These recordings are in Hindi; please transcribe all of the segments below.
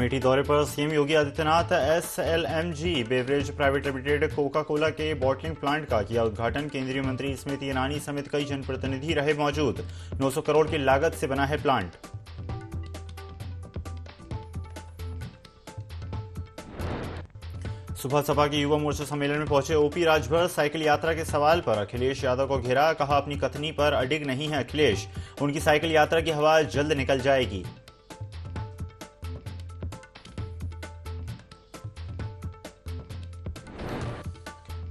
अमेठी दौरे पर CM Yogi Adityanath SLMG beverage private limited coca cola के बॉटलिंग प्लांट का किया उद्घाटन। केंद्रीय मंत्री स्मृति ईरानी समेत कई जनप्रतिनिधि रहे मौजूद। 900 करोड़ की लागत से बना है प्लांट। सुबह सपा के युवा मोर्चा सम्मेलन में पहुंचे ओपी राजभर। साइकिल यात्रा के सवाल पर अखिलेश यादव को घेरा, कहा अपनी कथनी पर अडिग नहीं है अखिलेश, उनकी साइकिल यात्रा की हवा जल्द निकल जाएगी।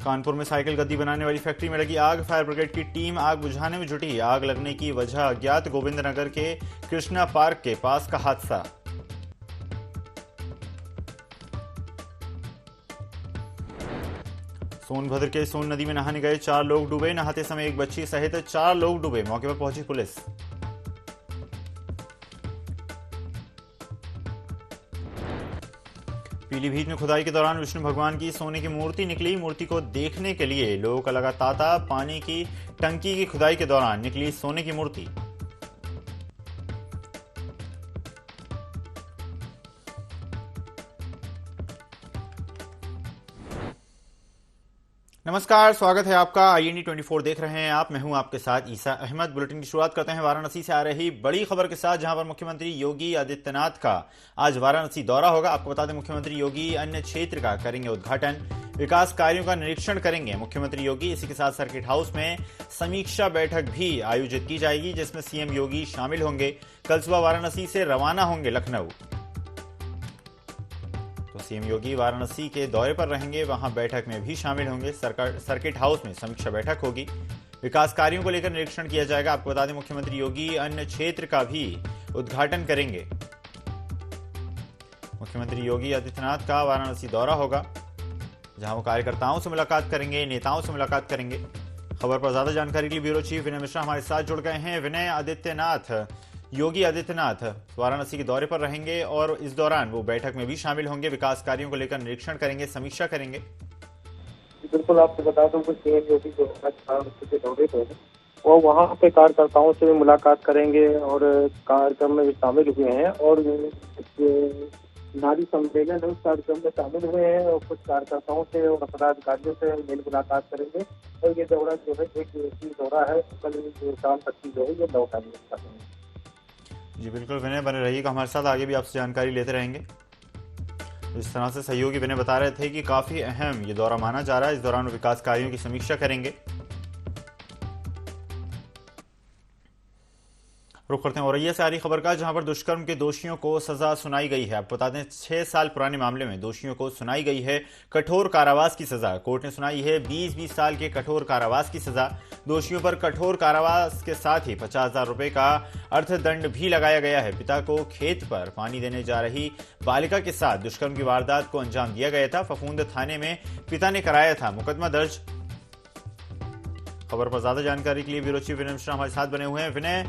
कानपुर में साइकिल गद्दी बनाने वाली फैक्ट्री में लगी आग। फायर ब्रिगेड की टीम आग बुझाने में जुटी। आग लगने की वजह अज्ञात। गोविंदनगर के कृष्णा पार्क के पास का हादसा। सोनभद्र के सोन नदी में नहाने गए 4 लोग डूबे। नहाते समय एक बच्ची सहित 4 लोग डूबे। मौके पर पहुंची पुलिस। पीलीभीत में खुदाई के दौरान विष्णु भगवान की सोने की मूर्ति निकली। मूर्ति को देखने के लिए लोगों का लगा तांता। पानी की टंकी की खुदाई के दौरान निकली सोने की मूर्ति। नमस्कार, स्वागत है आपका। IND 24 देख रहे हैं आप। मैं हूं आपके साथ ईसा अहमद। बुलेटिन की शुरुआत करते हैं वाराणसी से आ रही बड़ी खबर के साथ, जहां पर मुख्यमंत्री योगी आदित्यनाथ का आज वाराणसी दौरा होगा। आपको बता दें, मुख्यमंत्री योगी अन्य क्षेत्र का करेंगे उद्घाटन। विकास कार्यों का निरीक्षण करेंगे मुख्यमंत्री योगी। इसी के साथ सर्किट हाउस में समीक्षा बैठक भी आयोजित की जाएगी, जिसमें सीएम योगी शामिल होंगे। कल सुबह वाराणसी से रवाना होंगे लखनऊ। सीएम योगी वाराणसी के दौरे पर रहेंगे, वहां बैठक में भी शामिल होंगे। सर्किट हाउस में समीक्षा बैठक होगी। विकास कार्यों को लेकर निरीक्षण किया जाएगा। आपको बता दें, मुख्यमंत्री योगी अन्य क्षेत्र का भी उद्घाटन करेंगे। मुख्यमंत्री योगी आदित्यनाथ का वाराणसी दौरा होगा, जहां वो कार्यकर्ताओं से मुलाकात करेंगे, नेताओं से मुलाकात करेंगे। खबर पर ज्यादा जानकारी के लिए ब्यूरो चीफ विनय मिश्रा हमारे साथ जुड़ गए हैं। विनय, योगी आदित्यनाथ वाराणसी के दौरे पर रहेंगे और इस दौरान वो बैठक में भी शामिल होंगे। विकास कार्यों को लेकर निरीक्षण करेंगे, समीक्षा करेंगे। बिल्कुल, आपको बता दूं कि सीएम योगी जो वाराणसी के दौरे पर है, वो वहाँ पे कार्यकर्ताओं से मुलाकात करेंगे और कार्यक्रम में भी शामिल हुए हैं और नारी सम्मेलन है उस कार्यक्रम में शामिल हुए हैं और कुछ कार्यकर्ताओं से और पदाधिकारियों से मेल मुलाकात करेंगे। और ये दौरा जो है एक दिवसीय दौरा है। कल शाम तक की जो है ये लौटाएंगे। जी बिल्कुल विनय, बने रहिएगा हमारे साथ, आगे भी आपसे जानकारी लेते रहेंगे। इस तरह से सहयोगी विनय बता रहे थे कि काफी अहम ये दौरा माना जा रहा है। इस दौरान विकास कार्यों की समीक्षा करेंगे। रुख करते हैं औरैया से आ रही खबर का, जहां पर दुष्कर्म के दोषियों को सजा सुनाई गई है। आपको बता दें, 6 साल पुराने मामले में दोषियों को सुनाई गई है कठोर कारावास की सजा। कोर्ट ने सुनाई है 20-20 साल के कठोर कारावास की सजा। दोषियों पर कठोर कारावास के साथ ही 50,000 रुपए का अर्थदंड भी लगाया गया है। पिता को खेत पर पानी देने जा रही बालिका के साथ दुष्कर्म की वारदात को अंजाम दिया गया था। फफूंद थाने में पिता ने कराया था मुकदमा दर्ज। खबर पर ज्यादा जानकारी के लिए ब्यूरो चीफ विनय मिश्रा हमारे साथ बने हुए हैं। विनय,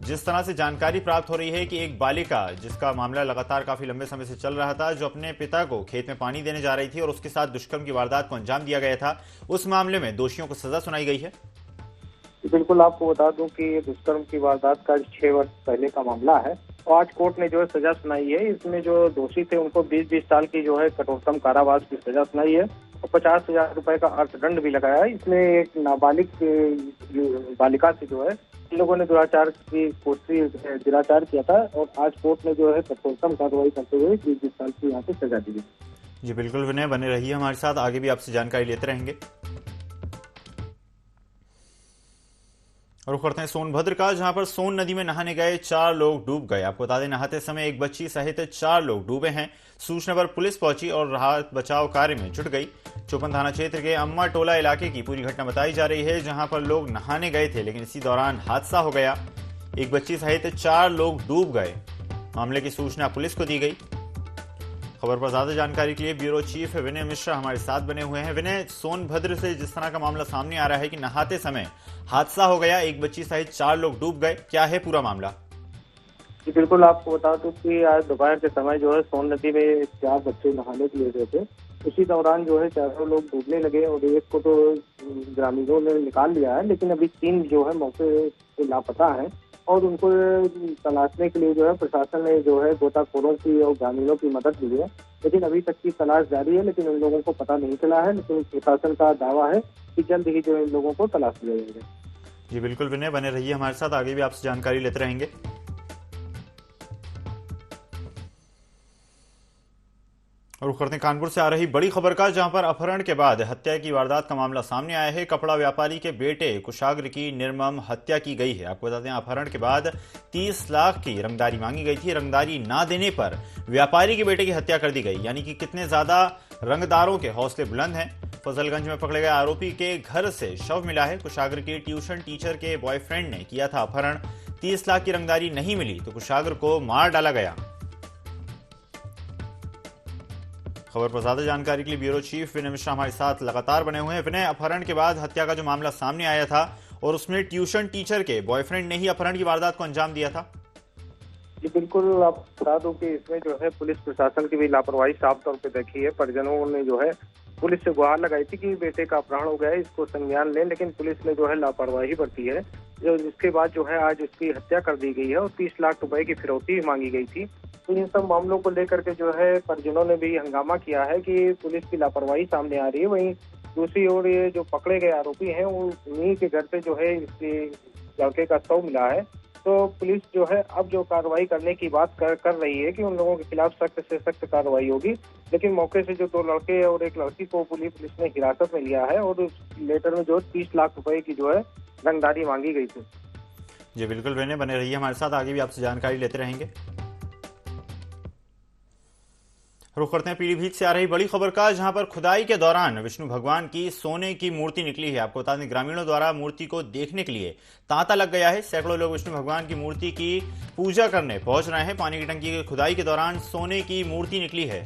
जिस तरह से जानकारी प्राप्त हो रही है कि एक बालिका, जिसका मामला लगातार काफी लंबे समय से चल रहा था, जो अपने पिता को खेत में पानी देने जा रही थी और उसके साथ दुष्कर्म की वारदात को अंजाम दिया गया था, उस मामले में दोषियों को सजा सुनाई गई है। बिल्कुल, आपको बता दूं कि ये दुष्कर्म की वारदात का 6 वर्ष पहले का मामला है और आज कोर्ट ने जो है सजा सुनाई है। इसमें जो दोषी थे उनको 20-20 साल की जो है कठोरतम कारावास की सजा सुनाई है और 50,000 रुपए का अर्थदंड भी लगाया है। इसमें एक नाबालिग बालिका से जो है इन लोगों ने दुराचार किया था और आज कोर्ट ने जो है कठोरतम कार्रवाई करते हुए 20-20 साल की यहाँ पे सजा दी है। जी बिल्कुल विनय, बने रहिए हमारे साथ, आगे भी आपसे जानकारी लेते रहेंगे। रुख करते हैं सोनभद्र का, जहां पर सोन नदी में नहाने गए 4 लोग डूब गए। आपको बता दें, नहाते समय एक बच्ची सहित 4 लोग डूबे हैं। सूचना पर पुलिस पहुंची और राहत बचाव कार्य में जुट गई। चौपन थाना क्षेत्र के अम्मा टोला इलाके की पूरी घटना बताई जा रही है, जहां पर लोग नहाने गए थे, लेकिन इसी दौरान हादसा हो गया। एक बच्ची सहित 4 लोग डूब गए। मामले की सूचना पुलिस को दी गई। खबर पर ज्यादा जानकारी के लिए ब्यूरो चीफ विनय मिश्रा हमारे साथ बने हुए हैं। विनय, सोनभद्र से जिस तरह का मामला सामने आ रहा है कि नहाते समय हादसा हो गया, एक बच्ची सहित 4 लोग डूब गए, क्या है पूरा मामला? जी बिल्कुल, आपको बता दूं कि आज दोपहर के समय जो है सोन नदी में 4 बच्चे नहाने के लिए गए थे। उसी दौरान जो है 4 लोग डूबने लगे और एक को तो ग्रामीणों ने निकाल लिया है, लेकिन अभी 3 जो है मौके से लापता है और उनको तलाशने के लिए जो है प्रशासन ने जो है गोताखोरों की और ग्रामीणों की मदद ली है। लेकिन अभी तक की तलाश जारी है, लेकिन उन लोगों को पता नहीं चला है। लेकिन प्रशासन का दावा है कि जल्द ही जो इन लोगों को तलाश लिया जाएगा। जी बिल्कुल विनय, बने रहिए हमारे साथ, आगे भी आपसे जानकारी लेते रहेंगे। और करते हैं कानपुर से आ रही बड़ी खबर का, जहां पर अपहरण के बाद हत्या की वारदात का मामला सामने आया है। कपड़ा व्यापारी के बेटे कुशाग्र की निर्मम हत्या की गई है। आपको बताते हैं अपहरण के बाद 30 लाख की रंगदारी मांगी गई थी। रंगदारी ना देने पर व्यापारी के बेटे की हत्या कर दी गई। यानी कि कितने ज्यादा रंगदारों के हौसले बुलंद हैं। फजलगंज में पकड़े गए आरोपी के घर से शव मिला है। कुशाग्र के ट्यूशन टीचर के बॉयफ्रेंड ने किया था अपहरण। 30 लाख की रंगदारी नहीं मिली तो कुशाग्र को मार डाला गया। खबर पर ज्यादा जानकारी के लिए ब्यूरो चीफ विनय मिश्रा हमारे साथ लगातार बने हुए हैं। विनय, अपहरण के बाद हत्या का जो मामला सामने आया था और उसमें ट्यूशन टीचर के बॉयफ्रेंड ने ही अपहरण की वारदात को अंजाम दिया था। जी बिल्कुल, आप बता दूं कि इसमें जो है पुलिस प्रशासन की भी लापरवाही साफ तौर पे देखी है। परिजनों ने जो है पुलिस से गुहार लगाई थी कि बेटे का अपहरण हो गया है, इसको संज्ञान लें, लेकिन पुलिस ने जो है लापरवाही बरती है। जो जिसके बाद जो है आज उसकी हत्या कर दी गई है और 30 लाख रुपए की फिरौती मांगी गई थी। तो इन सब मामलों को लेकर के जो है परिजनों ने भी हंगामा किया है कि पुलिस की लापरवाही सामने आ रही है। वहीं दूसरी ओर ये जो पकड़े गए आरोपी हैं वो उन्हीं के घर से जो है इसके लड़के का शव मिला है। तो पुलिस जो है अब जो कार्रवाई करने की बात कर रही है कि उन लोगों के खिलाफ सख्त से सख्त कार्रवाई होगी। लेकिन मौके से जो 2 लड़के और एक लड़की को पुलिस ने हिरासत में लिया है और लेटर में जो 30 लाख रुपए की जो है रंगदारी मांगी गई थी। जी बिल्कुल विनय, बने रहिए हमारे साथ, आगे भी आपसे जानकारी लेते रहेंगे। रुख करते हैं पीलीभीत से आ रही बड़ी खबर का, जहां पर खुदाई के दौरान विष्णु भगवान की सोने की मूर्ति निकली है। आपको बता दें ग्रामीणों द्वारा मूर्ति को देखने के लिए तांता लग गया है। सैकड़ों लोग विष्णु भगवान की मूर्ति की पूजा करने पहुंच रहे हैं। पानी की टंकी की खुदाई के दौरान सोने की मूर्ति निकली है।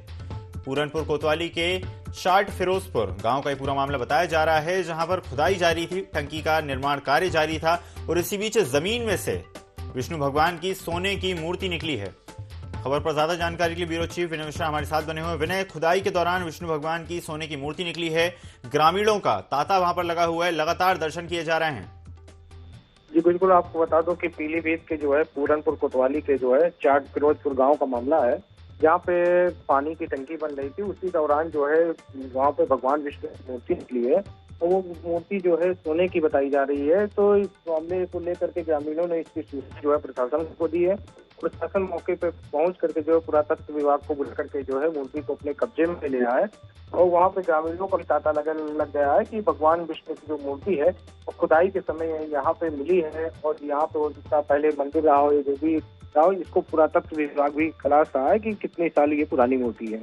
पूरनपुर कोतवाली के शाट फिरोजपुर गांव का ये पूरा मामला बताया जा रहा है, जहां पर खुदाई जारी थी, टंकी का निर्माण कार्य जारी था और इसी बीच जमीन में से विष्णु भगवान की सोने की मूर्ति निकली है। खबर पर ज्यादा जानकारी के लिए ब्यूरो चीफ विनय मिश्रा हमारे साथ बने हुए। विनय, खुदाई के दौरान विष्णु भगवान की सोने की मूर्ति निकली है। ग्रामीणों का तांता वहां पर लगा हुआ है, लगातार दर्शन किए जा रहे हैं। जी बिल्कुल, आपको बता दो कि पीलीभीत के जो है पूरनपुर कोतवाली के जो है चाट फिरोजपुर गांव का मामला है, जहाँ पे पानी की टंकी बन रही थी। उसी दौरान जो है वहाँ पे भगवान विष्णु की मूर्ति निकली है और वो मूर्ति जो है सोने की बताई जा रही है। तो इस मामले को लेकर के ग्रामीणों ने इसकी सूचना जो है प्रशासन को दी है। प्रशासन मौके पे पहुंच करके जो है पुरातत्व विभाग को बुला करके जो है मूर्ति को अपने कब्जे में ले आया है और वहाँ पे ग्रामीणों को भी तांता लग गया है कि भगवान विष्णु की जो मूर्ति है वो खुदाई के समय यहाँ पे मिली है और यहाँ पे हो सकता पहले मंदिर रहा हो या जो भी रहा हो, इसको पुरातत्व विभाग भी खलास रहा है कि कितने साल ये पुरानी मूर्ति है।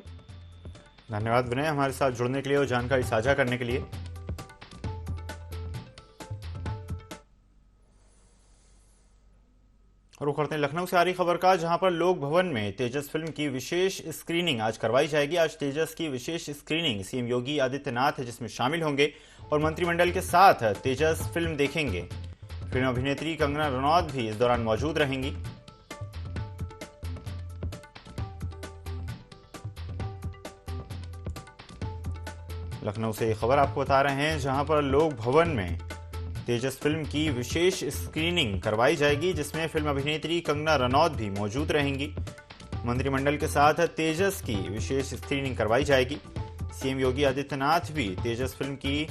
धन्यवाद विनय, हमारे साथ जुड़ने के लिए और जानकारी साझा करने के लिए। रुख करते हैं लखनऊ से आ रही खबर का, जहां पर लोक भवन में तेजस फिल्म की विशेष स्क्रीनिंग आज करवाई जाएगी। आज तेजस की विशेष स्क्रीनिंग सीएम योगी आदित्यनाथ जिसमें शामिल होंगे और मंत्रिमंडल के साथ तेजस फिल्म देखेंगे। फिल्म अभिनेत्री कंगना रनौत भी इस दौरान मौजूद रहेंगी। लखनऊ से ये खबर आपको बता रहे हैं, जहां पर लोक भवन में तेजस फिल्म की विशेष स्क्रीनिंग करवाई जाएगी, जिसमें फिल्म अभिनेत्री कंगना रनौत भी मौजूद रहेंगी। मंत्रिमंडल के साथ तेजस की विशेष स्क्रीनिंग करवाई जाएगी। सीएम योगी आदित्यनाथ भी तेजस फिल्म की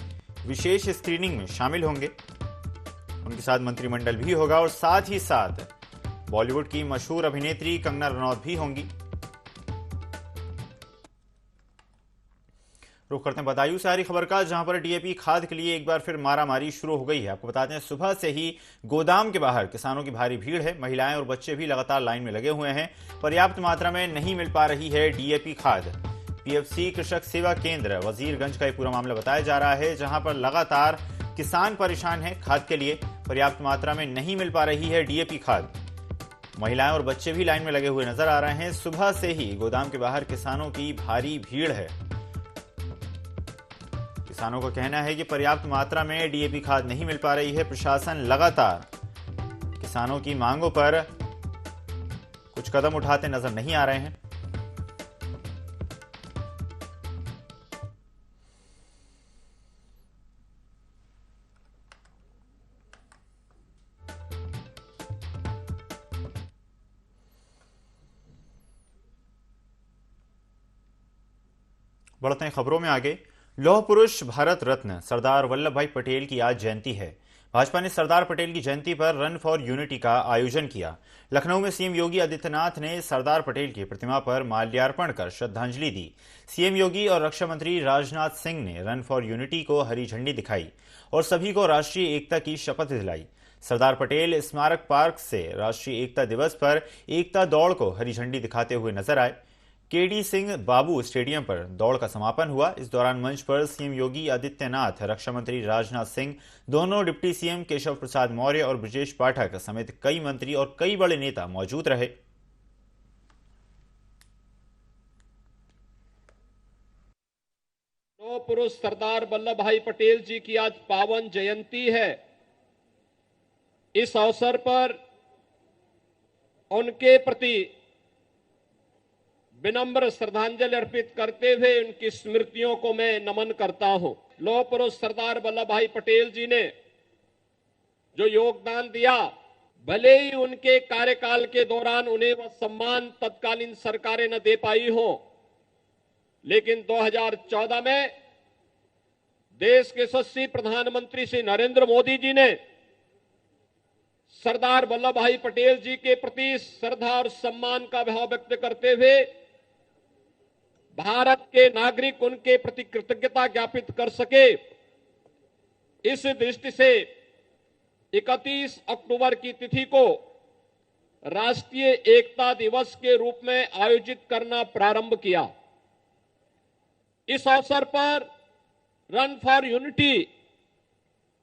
विशेष स्क्रीनिंग में शामिल होंगे। उनके साथ मंत्रिमंडल भी होगा और साथ ही साथ बॉलीवुड की मशहूर अभिनेत्री कंगना रनौत भी होंगी। रुख करते हैं बदायूं से आ रही खबर का, जहां पर डीएपी खाद के लिए एक बार फिर मारामारी शुरू हो गई है। आपको बताते हैं सुबह से ही गोदाम के बाहर किसानों की भारी भीड़ है। महिलाएं और बच्चे भी लगातार लाइन में लगे हुए हैं। पर्याप्त मात्रा में नहीं मिल पा रही है डीएपी खाद। पीएफसी कृषक सेवा केंद्र वजीरगंज का एक पूरा मामला बताया जा रहा है, जहां पर लगातार किसान परेशान है। खाद के लिए पर्याप्त मात्रा में नहीं मिल पा रही है डीएपी खाद। महिलाएं और बच्चे भी लाइन में लगे हुए नजर आ रहे हैं। सुबह से ही गोदाम के बाहर किसानों की भारी भीड़ है। किसानों का कहना है कि पर्याप्त मात्रा में डीएपी खाद नहीं मिल पा रही है। प्रशासन लगातार किसानों की मांगों पर कुछ कदम उठाते नजर नहीं आ रहे हैं। बढ़ते हैं खबरों में आगे। लौह पुरुष भारत रत्न सरदार वल्लभ भाई पटेल की आज जयंती है। भाजपा ने सरदार पटेल की जयंती पर रन फॉर यूनिटी का आयोजन किया। लखनऊ में सीएम योगी आदित्यनाथ ने सरदार पटेल की प्रतिमा पर माल्यार्पण कर श्रद्धांजलि दी। सीएम योगी और रक्षा मंत्री राजनाथ सिंह ने रन फॉर यूनिटी को हरी झंडी दिखाई और सभी को राष्ट्रीय एकता की शपथ दिलाई। सरदार पटेल स्मारक पार्क से राष्ट्रीय एकता दिवस पर एकता दौड़ को हरी झंडी दिखाते हुए नजर आए। केडी सिंह बाबू स्टेडियम पर दौड़ का समापन हुआ। इस दौरान मंच पर सीएम योगी आदित्यनाथ, रक्षा मंत्री राजनाथ सिंह, दोनों डिप्टी सीएम केशव प्रसाद मौर्य और ब्रजेश पाठक समेत कई मंत्री और कई बड़े नेता मौजूद रहे। लौह पुरुष सरदार वल्लभ भाई पटेल जी की आज पावन जयंती है। इस अवसर पर उनके प्रति विनम्र श्रद्धांजलि अर्पित करते हुए उनकी स्मृतियों को मैं नमन करता हूं। लौह पुरुष सरदार वल्लभ भाई पटेल जी ने जो योगदान दिया, भले ही उनके कार्यकाल के दौरान उन्हें वह सम्मान तत्कालीन सरकारें न दे पाई हो, लेकिन 2014 में देश के यशस्वी प्रधानमंत्री श्री नरेंद्र मोदी जी ने सरदार वल्लभ भाई पटेल जी के प्रति श्रद्धा और सम्मान का भाव व्यक्त करते हुए भारत के नागरिक उनके प्रति कृतज्ञता ज्ञापित कर सके, इस दृष्टि से 31 अक्टूबर की तिथि को राष्ट्रीय एकता दिवस के रूप में आयोजित करना प्रारंभ किया। इस अवसर पर रन फॉर यूनिटी,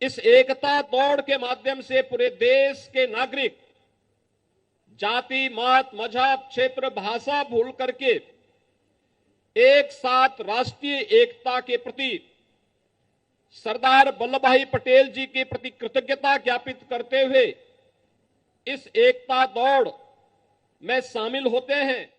इस एकता दौड़ के माध्यम से पूरे देश के नागरिक जाति, मत, मजहब, क्षेत्र, भाषा भूल करके एक साथ राष्ट्रीय एकता के प्रति, सरदार वल्लभ भाई पटेल जी के प्रति कृतज्ञता ज्ञापित करते हुए इस एकता दौड़ में शामिल होते हैं।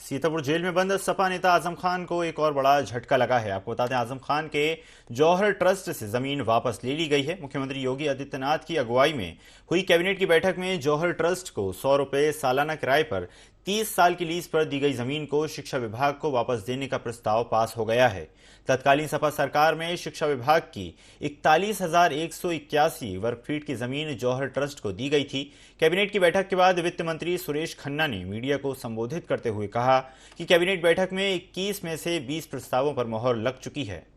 सीतापुर जेल में बंद सपा नेता आजम खान को एक और बड़ा झटका लगा है। आपको बता दें, आजम खान के जौहर ट्रस्ट से जमीन वापस ले ली गई है। मुख्यमंत्री योगी आदित्यनाथ की अगुवाई में हुई कैबिनेट की बैठक में जौहर ट्रस्ट को 100 रुपए सालाना किराए पर 30 साल की लीज पर दी गई जमीन को शिक्षा विभाग को वापस देने का प्रस्ताव पास हो गया है। तत्कालीन सपा सरकार में शिक्षा विभाग की 41,181 वर्ग फीट की जमीन जौहर ट्रस्ट को दी गई थी। कैबिनेट की बैठक के बाद वित्त मंत्री सुरेश खन्ना ने मीडिया को संबोधित करते हुए कहा कि कैबिनेट बैठक में 21 में से 20 प्रस्तावों पर मोहर लग चुकी है।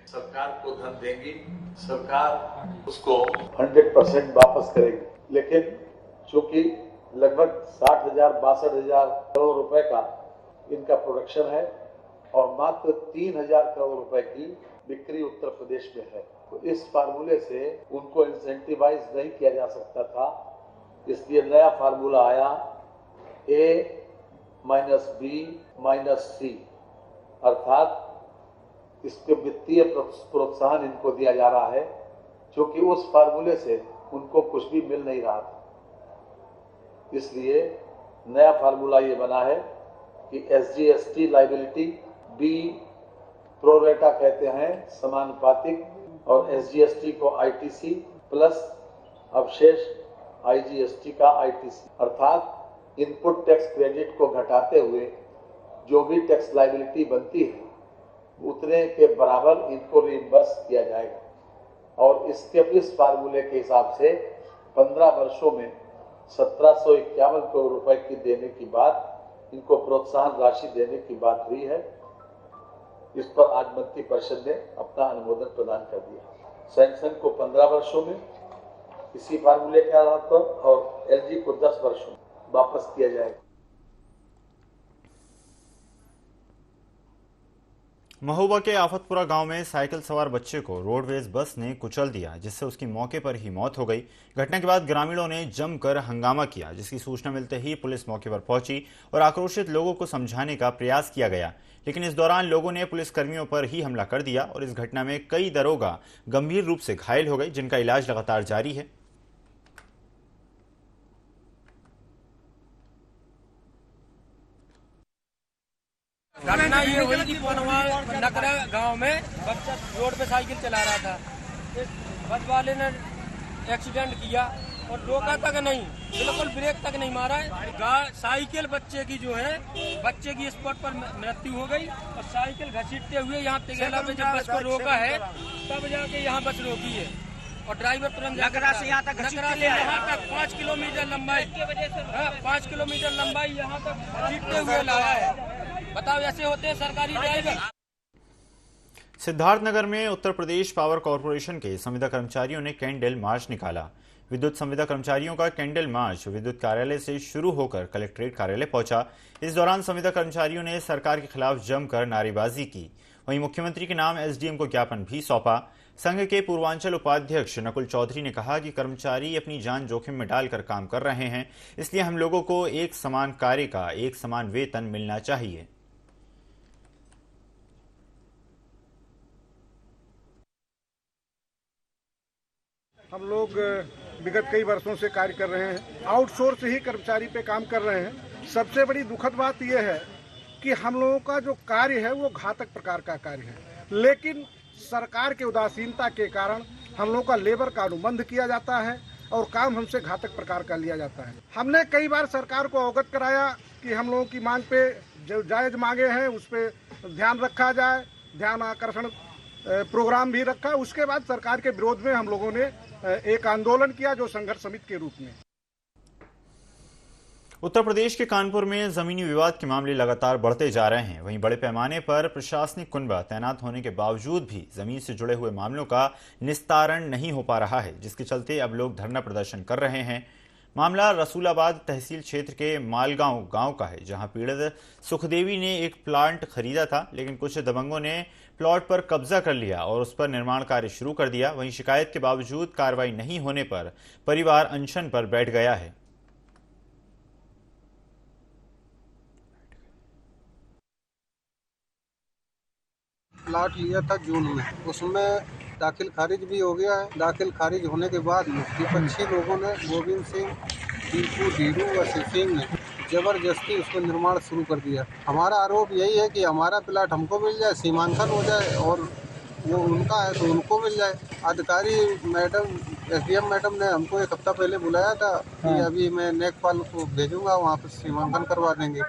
सरकार को धन देंगी, सरकार उसको 100% वापस करेगी, लेकिन चूंकि लगभग 60,000-62,000 करोड़ रुपए का इनका प्रोडक्शन है और मात्र 3,000 करोड़ रुपए की बिक्री उत्तर प्रदेश में है, तो इस फार्मूले से उनको इंसेंटिवाइज नहीं किया जा सकता था। इसलिए नया फार्मूला आया, A-B-C, अर्थात इसके वित्तीय प्रोत्साहन इनको दिया जा रहा है, क्योंकि उस फार्मूले से उनको कुछ भी मिल नहीं रहा था। इसलिए नया फार्मूला ये बना है कि SGST लायबिलिटी, B प्रोरेटा कहते हैं समानुपातिक, और SGST को ITC प्लस अवशेष IGST का ITC, अर्थात इनपुट टैक्स क्रेडिट को घटाते हुए जो भी टैक्स लायबिलिटी बनती है उतने के बराबर इनको रिइंबर्स किया जाएगा। और इस फार्मूले के हिसाब से 15 वर्षों में 1751 करोड़ रुपए की देने की बात, इनको प्रोत्साहन राशि देने की बात हुई है। इस पर आज मंत्री परिषद ने अपना अनुमोदन प्रदान कर दिया। सैमसंग को 15 वर्षों में इसी फार्मूले के आधार पर और LG को 10 वर्षों में वापस किया जाएगा। महोबा के आफतपुरा गांव में साइकिल सवार बच्चे को रोडवेज बस ने कुचल दिया, जिससे उसकी मौके पर ही मौत हो गई। घटना के बाद ग्रामीणों ने जमकर हंगामा किया, जिसकी सूचना मिलते ही पुलिस मौके पर पहुंची और आक्रोशित लोगों को समझाने का प्रयास किया गया, लेकिन इस दौरान लोगों ने पुलिसकर्मियों पर ही हमला कर दिया और इस घटना में कई दरोगा गंभीर रूप से घायल हो गए, जिनका इलाज लगातार जारी है। घटना ये हुई कि नकरा गांव में बच्चा रोड पे साइकिल चला रहा था। बस वाले ने एक्सीडेंट किया और रोका तक नहीं, बिल्कुल ब्रेक तक नहीं मारा है। साइकिल बच्चे की जो है, बच्चे की स्पॉट पर मृत्यु हो गई और साइकिल घसीटते हुए यहाँ तिगेला पे जब बस को रोका है तब जाके यहाँ बस रोकी है और ड्राइवर तुरंत नगरा से यहाँ तक 5 किलोमीटर लंबाई 5 किलोमीटर लंबाई यहाँ तक घसीटते हुए लाया है। बताओ, ऐसे होते हैं सरकारी ड्राइवर। सिद्धार्थनगर में उत्तर प्रदेश पावर कॉरपोरेशन के संविदा कर्मचारियों ने कैंडल मार्च निकाला। विद्युत संविदा कर्मचारियों का कैंडल मार्च विद्युत कार्यालय से शुरू होकर कलेक्ट्रेट कार्यालय पहुंचा। इस दौरान संविदा कर्मचारियों ने सरकार के खिलाफ जमकर नारेबाजी की। वहीं मुख्यमंत्री के नाम एसडीएम को ज्ञापन भी सौंपा। संघ के पूर्वांचल उपाध्यक्ष नकुल चौधरी ने कहा कि कर्मचारी अपनी जान जोखिम में डालकर काम कर रहे हैं, इसलिए हम लोगों को एक समान कार्य का एक समान वेतन मिलना चाहिए। हम लोग विगत कई वर्षों से कार्य कर रहे हैं, आउटसोर्स ही कर्मचारी पे काम कर रहे हैं। सबसे बड़ी दुखद बात यह है कि हम लोगों का जो कार्य है वो घातक प्रकार का कार्य है, लेकिन सरकार के उदासीनता के कारण हम लोगों का लेबर का अनुबंध किया जाता है और काम हमसे घातक प्रकार का लिया जाता है। हमने कई बार सरकार को अवगत कराया कि हम लोगों की मांग पे जो जायज मांगे हैं उस पर ध्यान रखा जाए, ध्यान आकर्षण प्रोग्राम भी रखा। उसके बाद सरकार के विरोध में हम लोगों ने एक आंदोलन किया जो संघर्ष समिति के रूप में। उत्तर प्रदेश के कानपुर में जमीनी विवाद के मामले लगातार बढ़ते जा रहे हैं। वहीं बड़े पैमाने पर प्रशासनिक कुनबा तैनात होने के बावजूद भी जमीन से जुड़े हुए मामलों का निस्तारण नहीं हो पा रहा है, जिसके चलते अब लोग धरना प्रदर्शन कर रहे हैं। मामला रसूलाबाद तहसील क्षेत्र के मालगांव गांव का है, जहां पीड़ित सुखदेवी ने एक प्लांट खरीदा था, लेकिन कुछ दबंगों ने प्लॉट पर कब्जा कर लिया और उस पर निर्माण कार्य शुरू कर दिया। वहीं शिकायत के बावजूद कार्रवाई नहीं होने पर परिवार अनशन पर बैठ गया है। प्लाट लिया था जून में, उसमें दाखिल खारिज भी हो गया है। दाखिल खारिज होने के बाद विपक्षी लोगों ने गोविंद सिंह, टीपू, डीडू व सिंह ने जबरदस्ती उसमें निर्माण शुरू कर दिया। हमारा आरोप यही है कि हमारा प्लाट हमको मिल जाए, सीमांकन हो जाए और वो उनका है तो उनको मिल जाए। अधिकारी मैडम, एसडीएम मैडम ने हमको एक हफ्ता पहले बुलाया था कि अभी मैं नेकपाल को भेजूंगा, वहाँ पर सीमांकन करवा देंगे,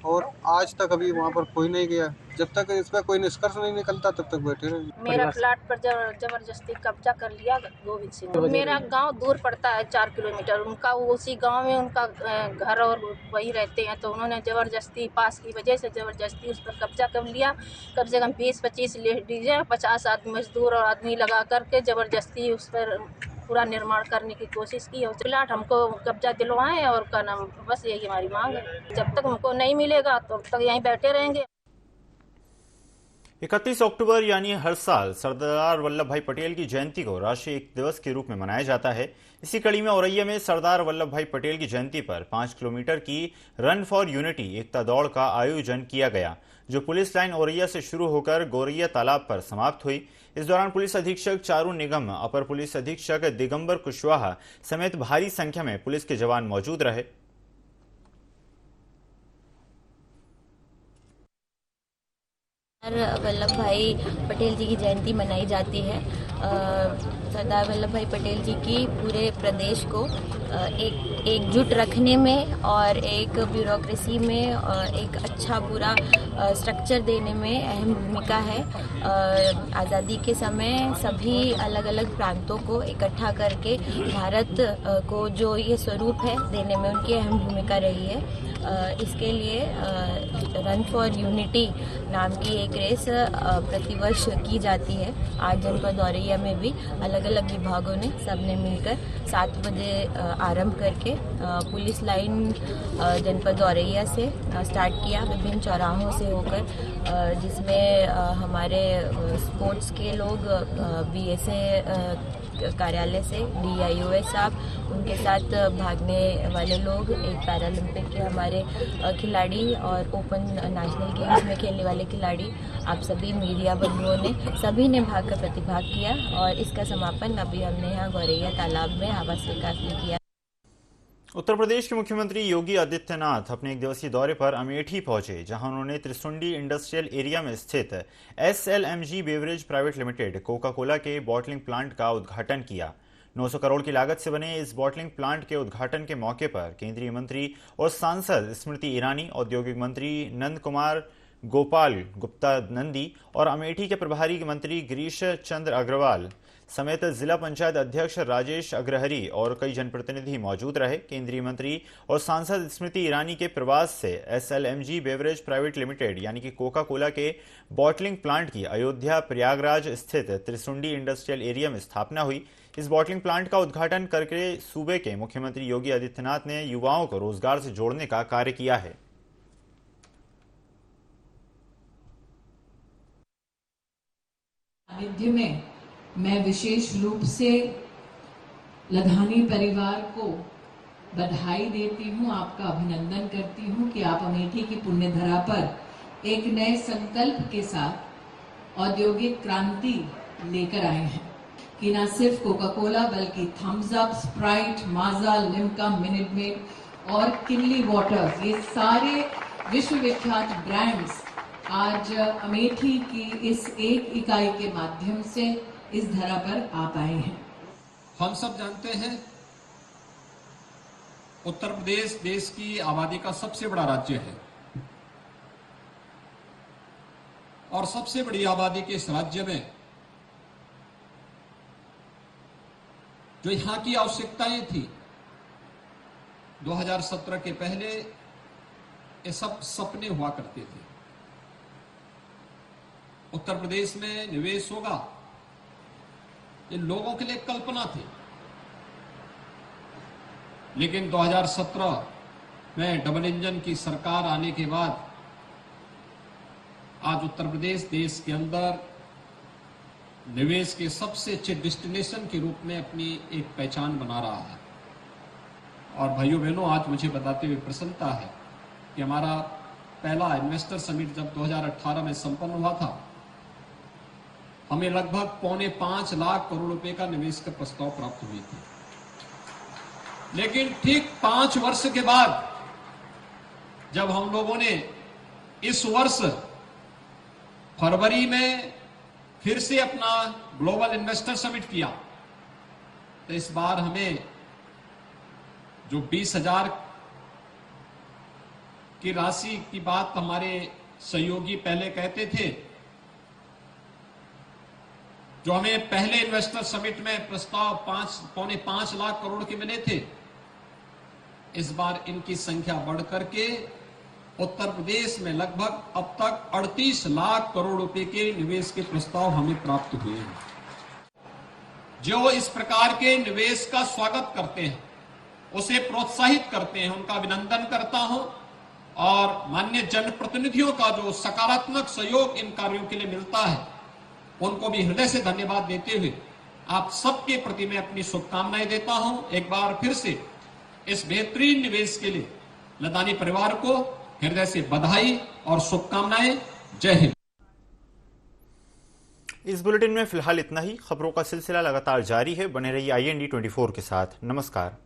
और आज तक अभी वहाँ पर कोई नहीं गया। जब तक इस पर कोई निष्कर्ष नहीं निकलता तब तक बैठे रहे। मेरा प्लाट पर जबरदस्ती कब्जा कर लिया गोविंद सिंह। मेरा गांव दूर पड़ता है 4 किलोमीटर, उनका उसी गांव में उनका घर और वही रहते हैं, तो उन्होंने जबरदस्ती पास की वजह से जबरदस्ती उस पर कब्जा कर लिया। कम से कम 20-25 लेडीज 50 आदमी मजदूर और आदमी लगा करके जबरदस्ती उस पर पूरा निर्माण करने की कोशिश की और प्लाट हमको कब्जा दिलवाएं और का नाम, बस यही हमारी मांग है। जब तक हमको नहीं मिलेगा तब तक यहीं बैठे रहेंगे। 31 अक्टूबर यानी हर साल सरदार वल्लभ भाई पटेल की जयंती को राष्ट्रीय एकता दिवस के रूप में मनाया जाता है। इसी कड़ी में औरैया में सरदार वल्लभ भाई पटेल की जयंती पर 5 किलोमीटर की रन फॉर यूनिटी एकता दौड़ का आयोजन किया गया, जो पुलिस लाइन औरैया से शुरू होकर गौरैया तालाब पर समाप्त हुई। इस दौरान पुलिस अधीक्षक चारू निगम, अपर पुलिस अधीक्षक दिगंबर कुशवाहा समेत भारी संख्या में पुलिस के जवान मौजूद रहे। वल्लभ भाई पटेल जी की जयंती मनाई जाती है। सरदार वल्लभ भाई पटेल जी की पूरे प्रदेश को एकजुट रखने में और एक ब्यूरोक्रेसी में एक अच्छा पूरा स्ट्रक्चर देने में अहम भूमिका है। आज़ादी के समय सभी अलग अलग प्रांतों को इकट्ठा करके भारत को जो ये स्वरूप है देने में उनकी अहम भूमिका रही है। इसके लिए रन फॉर यूनिटी नाम की एक रेस प्रतिवर्ष की जाती है। आज जनपद औरैया में भी अलग अलग विभागों ने सबने मिलकर 7 बजे आरंभ करके पुलिस लाइन जनपद औरैया से स्टार्ट किया, विभिन्न चौराहों से होकर, जिसमें हमारे स्पोर्ट्स के लोग बीएसए कार्यालय से DIOS साहब, उनके साथ भागने वाले लोग, एक पैरालंपिक के हमारे खिलाड़ी और ओपन नेशनल गेम्स में खेलने वाले खिलाड़ी, आप सभी मीडिया बंधुओं ने सभी ने भाग कर प्रतिभाग किया और इसका समापन अभी हमने यहाँ गौरैया तालाब में आवास विकास में किया। उत्तर प्रदेश के मुख्यमंत्री योगी आदित्यनाथ अपने एक दिवसीय दौरे पर अमेठी पहुंचे, जहां उन्होंने त्रिसुंडी इंडस्ट्रियल एरिया में स्थित SLMG beverage private limited coca cola के बॉटलिंग प्लांट का उद्घाटन किया। 900 करोड़ की लागत से बने इस बॉटलिंग प्लांट के उद्घाटन के मौके पर केंद्रीय मंत्री और सांसद स्मृति ईरानी, औद्योगिक मंत्री नंद कुमार गोपाल गुप्ता नंदी और अमेठी के प्रभारी मंत्री गिरीश चंद्र अग्रवाल समेत जिला पंचायत अध्यक्ष राजेश अग्रहरी और कई जनप्रतिनिधि मौजूद रहे। केंद्रीय मंत्री और सांसद स्मृति ईरानी के प्रवास से SLMG बेवरेज प्राइवेट लिमिटेड यानी कि कोका कोला के बॉटलिंग प्लांट की अयोध्या प्रयागराज स्थित त्रिसुंडी इंडस्ट्रियल एरिया में स्थापना हुई। इस बॉटलिंग प्लांट का उद्घाटन करके सूबे के मुख्यमंत्री योगी आदित्यनाथ ने युवाओं को रोजगार से जोड़ने का कार्य किया है। सानिध्य में मैं विशेष रूप से लधानी परिवार को बधाई देती हूं, आपका अभिनंदन करती हूं कि आप अमेठी की पुण्य धरा पर एक नए संकल्प के साथ औद्योगिक क्रांति लेकर आए हैं कि न सिर्फ कोका कोला बल्कि थम्स अप, स्प्राइट, माजा, लिम्का, मिनट मेड और किनली वाटर, ये सारे विश्वविख्यात ब्रांड्स आज अमेठी की इस एक इकाई के माध्यम से इस धरा पर आ पाए हैं। हम सब जानते हैं उत्तर प्रदेश देश की आबादी का सबसे बड़ा राज्य है और सबसे बड़ी आबादी के इस राज्य में जो यहां की आवश्यकताएं थी 2017 के पहले ये सब सपने हुआ करते थे। उत्तर प्रदेश में निवेश होगा, ये लोगों के लिए कल्पना थी, लेकिन 2017 में डबल इंजन की सरकार आने के बाद आज उत्तर प्रदेश देश के अंदर निवेश के सबसे अच्छे डेस्टिनेशन के रूप में अपनी एक पहचान बना रहा है। और भाइयों बहनों, आज मुझे बताते हुए प्रसन्नता है कि हमारा पहला इन्वेस्टर समिट जब 2018 में संपन्न हुआ था, हमें लगभग 4.25 लाख करोड़ रुपए का निवेश का प्रस्ताव प्राप्त हुई थी। लेकिन ठीक 5 वर्ष के बाद जब हम लोगों ने इस वर्ष फरवरी में फिर से अपना ग्लोबल इन्वेस्टर समिट किया, तो इस बार हमें जो 20,000 की राशि की बात हमारे सहयोगी पहले कहते थे, जो हमें पहले इन्वेस्टर समिट में प्रस्ताव 5.25 लाख करोड़ के मिले थे, इस बार इनकी संख्या बढ़ करके उत्तर प्रदेश में लगभग अब तक 38 लाख करोड़ रुपए के निवेश के प्रस्ताव हमें प्राप्त हुए हैं। जो इस प्रकार के निवेश का स्वागत करते हैं, उसे प्रोत्साहित करते हैं, उनका अभिनंदन करता हूं और माननीय जनप्रतिनिधियों का जो सकारात्मक सहयोग इन कार्यों के लिए मिलता है, उनको भी हृदय से धन्यवाद देते हुए आप सबके प्रति मैं अपनी शुभकामनाएं देता हूं। एक बार फिर से इस बेहतरीन निवेश के लिए लदानी परिवार को हृदय से बधाई और शुभकामनाएं। जय हिंद। इस बुलेटिन में फिलहाल इतना ही। खबरों का सिलसिला लगातार जारी है, बने रहिए IND 24 के साथ। नमस्कार।